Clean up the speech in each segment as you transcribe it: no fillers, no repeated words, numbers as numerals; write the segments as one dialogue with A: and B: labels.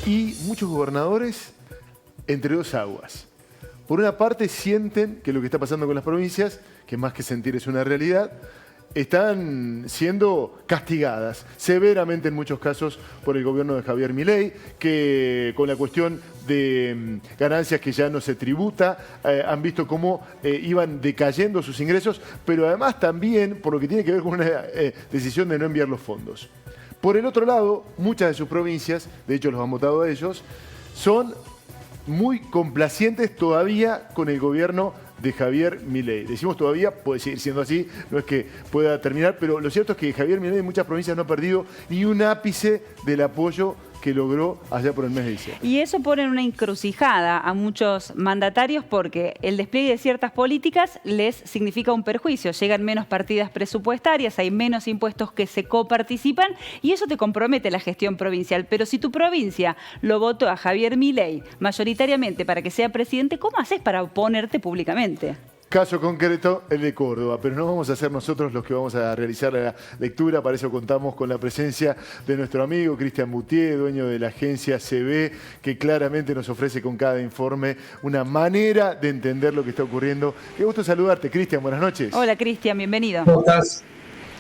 A: y muchos gobernadores entre dos aguas. Por una parte sienten que lo que está pasando con las provincias, que más que sentir es una realidad, están siendo castigadas severamente en muchos casos por el gobierno de Javier Milei, que con la cuestión de ganancias que ya no se tributa, han visto cómo iban decayendo sus ingresos, pero además también por lo que tiene que ver con una decisión de no enviar los fondos. Por el otro lado, muchas de sus provincias, de hecho los han votado a ellos, son muy complacientes todavía con el gobierno de Javier Milei. Decimos todavía, puede seguir siendo así, no es que pueda terminar, pero lo cierto es que Javier Milei en muchas provincias no ha perdido ni un ápice del apoyo que logró allá por el mes de diciembre.
B: Y eso pone en una encrucijada a muchos mandatarios porque el despliegue de ciertas políticas les significa un perjuicio. Llegan menos partidas presupuestarias, hay menos impuestos que se coparticipan y eso te compromete la gestión provincial. Pero si tu provincia lo votó a Javier Milei mayoritariamente para que sea presidente, ¿cómo haces para oponerte públicamente?
A: Caso concreto, el de Córdoba, pero no vamos a ser nosotros los que vamos a realizar la lectura. Para eso contamos con la presencia de nuestro amigo Cristian Boutier, dueño de la agencia CB, que claramente nos ofrece con cada informe una manera de entender lo que está ocurriendo. Qué gusto saludarte, Cristian, buenas noches.
B: Hola, Cristian, bienvenido.
C: ¿Cómo estás?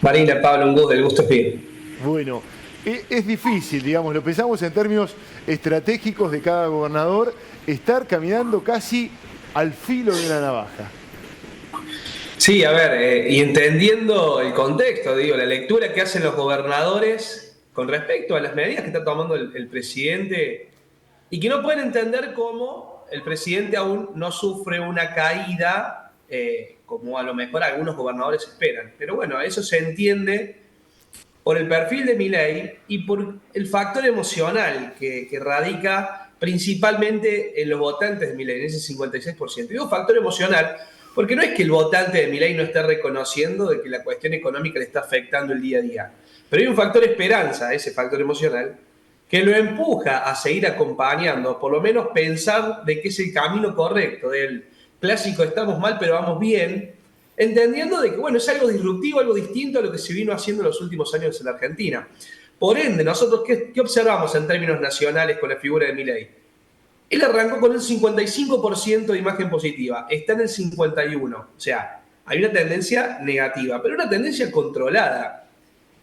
C: Marina, Pablo, un gusto, el gusto es mío.
A: Bueno, es difícil, digamos, lo pensamos en términos estratégicos de cada gobernador, estar caminando casi al filo de una navaja.
C: Sí, a ver, y entendiendo el contexto, digo, la lectura que hacen los gobernadores con respecto a las medidas que está tomando el presidente y que no pueden entender cómo el presidente aún no sufre una caída como a lo mejor algunos gobernadores esperan. Pero bueno, eso se entiende por el perfil de Milei y por el factor emocional que radica principalmente en los votantes de Milei, en ese 56%. Digo factor emocional porque no es que el votante de Milei no esté reconociendo de que la cuestión económica le está afectando el día a día, pero hay un factor esperanza, ese factor emocional, que lo empuja a seguir acompañando, por lo menos pensar de que es el camino correcto, del clásico estamos mal pero vamos bien, entendiendo de que bueno, es algo disruptivo, algo distinto a lo que se vino haciendo en los últimos años en la Argentina. Por ende, nosotros, ¿qué observamos en términos nacionales con la figura de Milei? Él arrancó con un 55% de imagen positiva, está en el 51%, o sea, hay una tendencia negativa, pero una tendencia controlada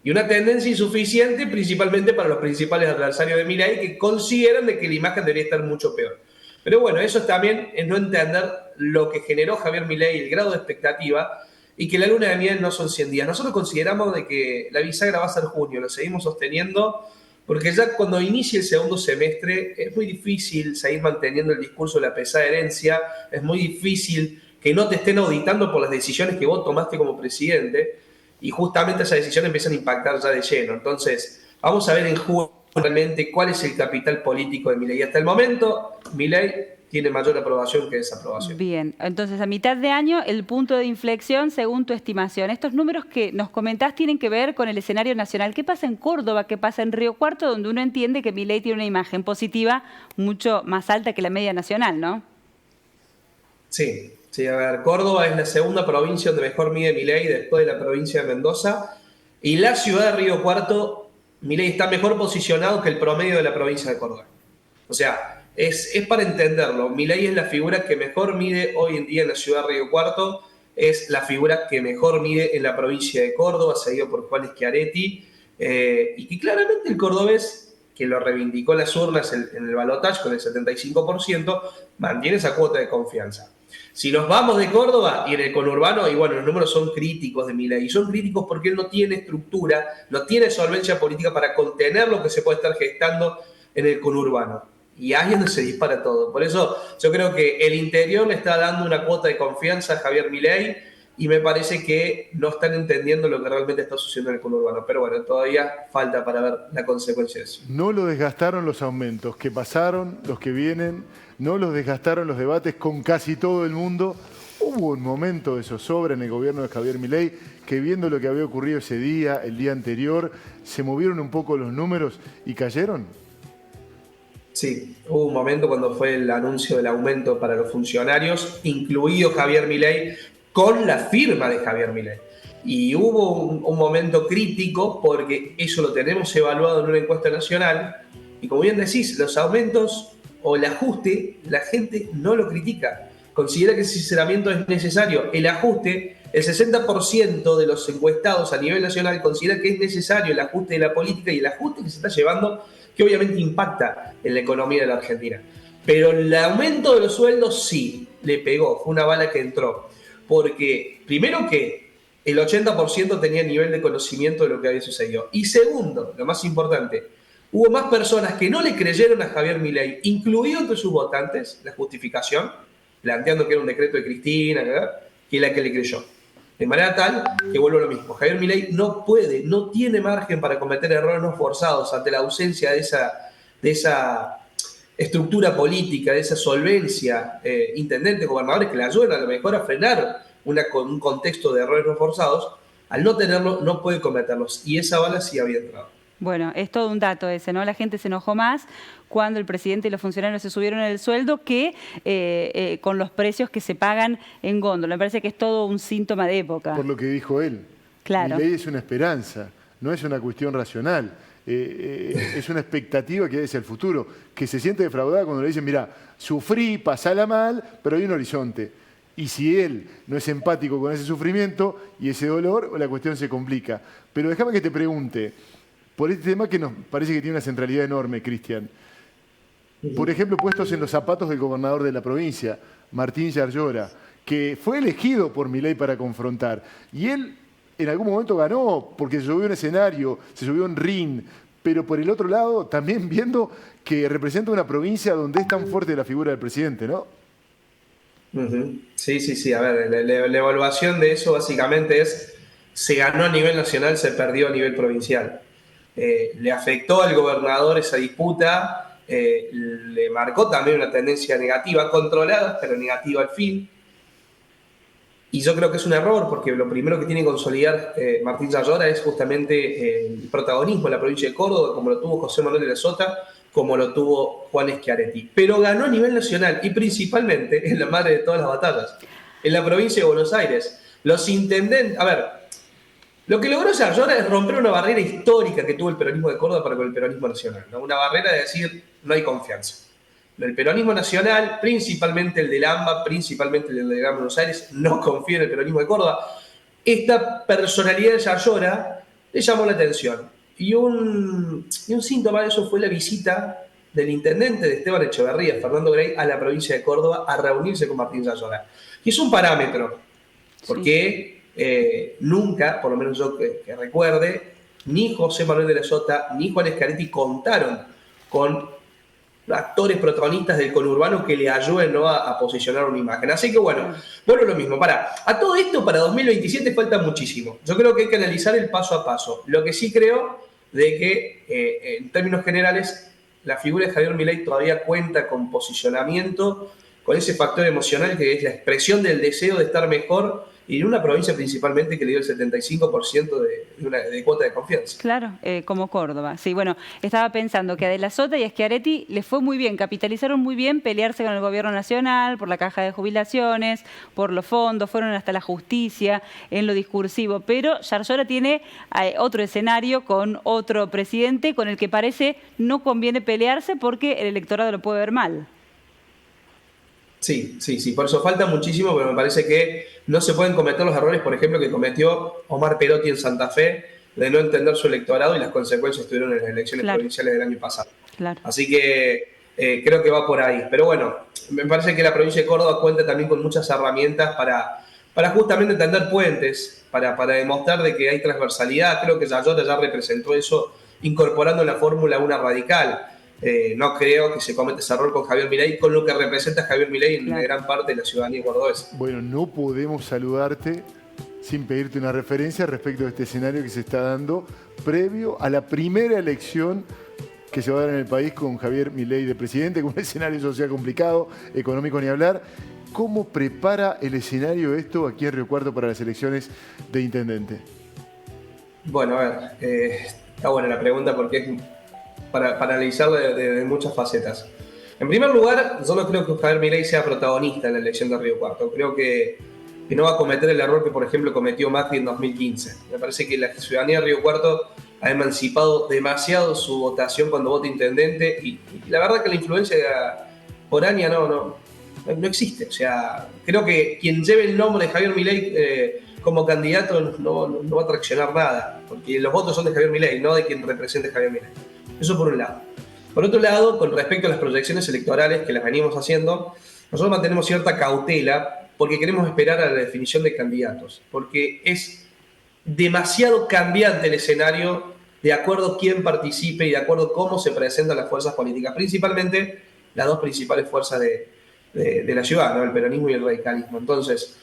C: y una tendencia insuficiente principalmente para los principales adversarios de Milei que consideran de que la imagen debería estar mucho peor. Pero bueno, eso también es no entender lo que generó Javier Milei, el grado de expectativa y que la luna de miel no son 100 días. Nosotros consideramos de que la bisagra va a ser junio, lo seguimos sosteniendo. Porque ya cuando inicie el segundo semestre es muy difícil seguir manteniendo el discurso de la pesada herencia, es muy difícil que no te estén auditando por las decisiones que vos tomaste como presidente y justamente esas decisiones empiezan a impactar ya de lleno. Entonces, vamos a ver en junio realmente cuál es el capital político de Milei. Hasta el momento, Milei tiene mayor aprobación que desaprobación.
B: Bien, entonces a mitad de año el punto de inflexión según tu estimación. Estos números que nos comentás tienen que ver con el escenario nacional. ¿Qué pasa en Córdoba? ¿Qué pasa en Río Cuarto? Donde uno entiende que Milei tiene una imagen positiva mucho más alta que la media nacional, ¿no?
C: Sí, a ver, Córdoba es la segunda provincia donde mejor mide Milei después de la provincia de Mendoza y la ciudad de Río Cuarto, Milei está mejor posicionado que el promedio de la provincia de Córdoba. O sea, es para entenderlo. Milei es la figura que mejor mide hoy en día en la ciudad de Río Cuarto, es la figura que mejor mide en la provincia de Córdoba, seguido por Juan Schiaretti, y que claramente el cordobés, que lo reivindicó en las urnas en el balotaje con el 75%, mantiene esa cuota de confianza. Si nos vamos de Córdoba y en el conurbano, y bueno, los números son críticos de Milei, y son críticos porque él no tiene estructura, no tiene solvencia política para contener lo que se puede estar gestando en el conurbano. Y ahí es donde se dispara todo. Por eso yo creo que el interior le está dando una cuota de confianza a Javier Milei y me parece que no están entendiendo lo que realmente está sucediendo en el conurbano. Pero bueno, todavía falta para ver la consecuencia de eso.
A: No lo desgastaron los aumentos que pasaron, los que vienen, no los desgastaron los debates con casi todo el mundo. Hubo un momento de zozobra en el gobierno de Javier Milei que viendo lo que había ocurrido ese día, el día anterior, se movieron un poco los números y cayeron.
C: Sí, hubo un momento cuando fue el anuncio del aumento para los funcionarios, incluido Javier Milei, con la firma de Javier Milei. Y hubo un momento crítico porque eso lo tenemos evaluado en una encuesta nacional Y como bien decís, los aumentos o el ajuste, la gente no lo critica. Considera que ese sinceramiento es necesario. El ajuste, el 60% de los encuestados a nivel nacional considera que es necesario el ajuste de la política y el ajuste que se está llevando, que obviamente impacta en la economía de la Argentina. Pero el aumento de los sueldos sí, le pegó, fue una bala que entró. Porque, primero que el 80% tenía nivel de conocimiento de lo que había sucedido. Y segundo, lo más importante, hubo más personas que no le creyeron a Javier Milei, incluido entre sus votantes, la justificación, planteando que era un decreto de Cristina, ¿verdad?, que la que le creyó. De manera tal que vuelvo a lo mismo. Javier Milei no tiene margen para cometer errores no forzados ante la ausencia de esa estructura política, de esa solvencia, intendentes, gobernadores que le ayudan a lo mejor a frenar un contexto de errores no forzados. Al no tenerlo, no puede cometerlos. Y esa bala sí había entrado.
B: Bueno, es todo un dato ese, ¿no? La gente se enojó más cuando el presidente y los funcionarios se subieron el sueldo que con los precios que se pagan en góndola. Me parece que es todo un síntoma de época.
A: Por lo que dijo él.
B: Claro.
A: Milei es una esperanza, no es una cuestión racional. Es una expectativa que es el futuro, que se siente defraudada cuando le dicen, mira, sufrí, pasala mal, pero hay un horizonte. Y si él no es empático con ese sufrimiento y ese dolor, la cuestión se complica. Pero déjame que te pregunte, por este tema que nos parece que tiene una centralidad enorme, Cristian. Por ejemplo, puestos en los zapatos del gobernador de la provincia, Martín Yarlora, que fue elegido por Milei para confrontar. Y él en algún momento ganó porque se subió a un escenario, se subió a un ring, pero por el otro lado también viendo que representa una provincia donde es tan fuerte la figura del presidente, ¿no?
C: Sí. A ver, la evaluación de eso básicamente es, se ganó a nivel nacional, se perdió a nivel provincial. Le afectó al gobernador esa disputa, le marcó también una tendencia negativa, controlada, pero negativa al fin. Y yo creo que es un error, porque lo primero que tiene que consolidar Martín Yarlora es justamente el protagonismo en la provincia de Córdoba, como lo tuvo José Manuel de la Sota, como lo tuvo Juan Schiaretti. Pero ganó a nivel nacional y principalmente en la madre de todas las batallas, en la provincia de Buenos Aires. Los intendentes, a ver, lo que logró Yarlora es romper una barrera histórica que tuvo el peronismo de Córdoba para con el peronismo nacional, ¿no? Una barrera de decir, no hay confianza. El peronismo nacional, principalmente el del AMBA, principalmente el de Gran Buenos Aires, no confía en el peronismo de Córdoba. Esta personalidad de Yarlora le llamó la atención. Y un síntoma de eso fue la visita del intendente de Esteban Echeverría, Fernando Grey, a la provincia de Córdoba a reunirse con Martín Yarlora. Y es un parámetro, porque nunca, por lo menos yo que recuerde, ni José Manuel de la Sota ni Juan Schiaretti contaron con actores protagonistas del conurbano que le ayuden, ¿no?, a posicionar una imagen. Así que bueno lo mismo. A todo esto para 2027 falta muchísimo. Yo creo que hay que analizar el paso a paso. Lo que sí creo de que en términos generales la figura de Javier Milei todavía cuenta con posicionamiento, con ese factor emocional que es la expresión del deseo de estar mejor y en una provincia principalmente que le dio el 75% de cuota de confianza.
B: Claro, como Córdoba. Sí, bueno, estaba pensando que a De la Sota y a Schiaretti les fue muy bien, capitalizaron muy bien pelearse con el gobierno nacional, por la caja de jubilaciones, por los fondos, fueron hasta la justicia en lo discursivo, pero Yarlora tiene otro escenario con otro presidente con el que parece no conviene pelearse porque el electorado lo puede ver mal.
C: Sí, por eso falta muchísimo, pero me parece que no se pueden cometer los errores, por ejemplo, que cometió Omar Perotti en Santa Fe, de no entender su electorado y las consecuencias estuvieron en las elecciones provinciales del año pasado. Claro. Así que creo que va por ahí. Pero bueno, me parece que la provincia de Córdoba cuenta también con muchas herramientas para justamente tender puentes, para demostrar de que hay transversalidad. Creo que Yarlora ya representó eso incorporando en la fórmula una radical. No creo que se cometa ese error con Javier Milei, con lo que representa Javier Milei en gran parte de la ciudadanía cordobesa.
A: Bueno, no podemos saludarte sin pedirte una referencia respecto a este escenario que se está dando previo a la primera elección que se va a dar en el país con Javier Milei de presidente, con un escenario social complicado, económico ni hablar. ¿Cómo prepara el escenario esto aquí en Río Cuarto para las elecciones de intendente?
C: Bueno, a ver, está buena la pregunta porque es para analizarlo de muchas facetas. En primer lugar, yo no creo que Javier Milei sea protagonista en la elección de Río Cuarto. Creo que no va a cometer el error que, por ejemplo, cometió Macri en 2015. Me parece que la ciudadanía de Río Cuarto ha emancipado demasiado su votación cuando vota intendente y la verdad que la influencia foránea no existe. O sea, creo que quien lleve el nombre de Javier Milei como candidato no va a traccionar nada, porque los votos son de Javier Milei, no de quien represente a Javier Milei. Eso por un lado. Por otro lado, con respecto a las proyecciones electorales que las venimos haciendo, nosotros mantenemos cierta cautela porque queremos esperar a la definición de candidatos, porque es demasiado cambiante el escenario de acuerdo a quién participe y de acuerdo a cómo se presentan las fuerzas políticas, principalmente las dos principales fuerzas de la ciudad, ¿no? El peronismo y el radicalismo. Entonces,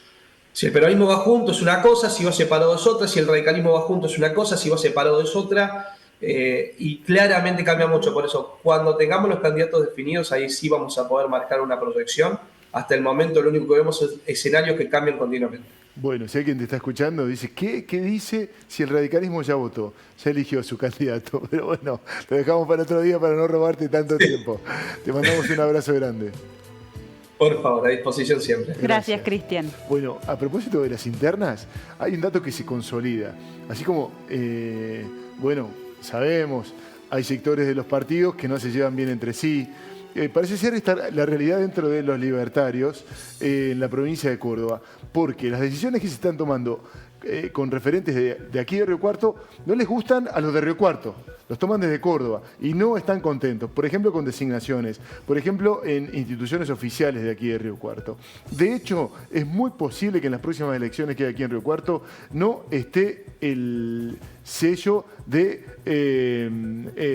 C: si el peronismo va junto es una cosa, si va separado es otra, si el radicalismo va junto es una cosa, si va separado es otra, y claramente cambia mucho. Por eso, cuando tengamos los candidatos definidos, ahí sí vamos a poder marcar una proyección. Hasta el momento lo único que vemos es escenarios que cambian continuamente.
A: Bueno, si alguien te está escuchando, dice, ¿qué dice si el radicalismo ya votó? Ya eligió a su candidato. Pero bueno, lo dejamos para otro día para no robarte tanto tiempo. Te mandamos un abrazo grande.
C: Por favor, a disposición siempre.
B: Gracias, Cristian.
A: Bueno, a propósito de las internas, hay un dato que se consolida. Así como, bueno, sabemos, hay sectores de los partidos que no se llevan bien entre sí. Parece ser la realidad dentro de los libertarios en la provincia de Córdoba, porque las decisiones que se están tomando con referentes de aquí de Río Cuarto no les gustan a los de Río Cuarto, los toman desde Córdoba y no están contentos, por ejemplo con designaciones, por ejemplo en instituciones oficiales de aquí de Río Cuarto. De hecho, es muy posible que en las próximas elecciones que hay aquí en Río Cuarto no esté el sello de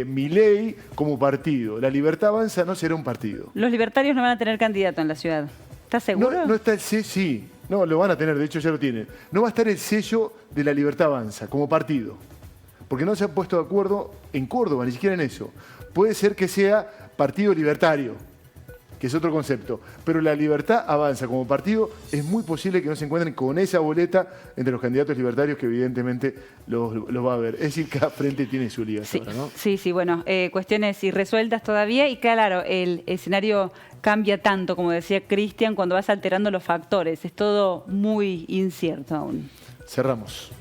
A: Milei como partido. La Libertad Avanza no será un partido.
B: Los libertarios no van a tener candidato en la ciudad. ¿Estás seguro?
A: No está el sello, sí. No, lo van a tener, de hecho ya lo tienen. No va a estar el sello de la Libertad Avanza como partido. Porque no se han puesto de acuerdo en Córdoba, ni siquiera en eso. Puede ser que sea partido libertario, que es otro concepto. Pero la Libertad Avanza como partido, es muy posible que no se encuentren con esa boleta entre los candidatos libertarios que evidentemente los va a haber. Es decir, cada frente tiene su liga ahora, ¿no?
B: Sí, bueno, cuestiones irresueltas todavía y claro, el escenario cambia tanto, como decía Cristian, cuando vas alterando los factores. Es todo muy incierto aún.
A: Cerramos.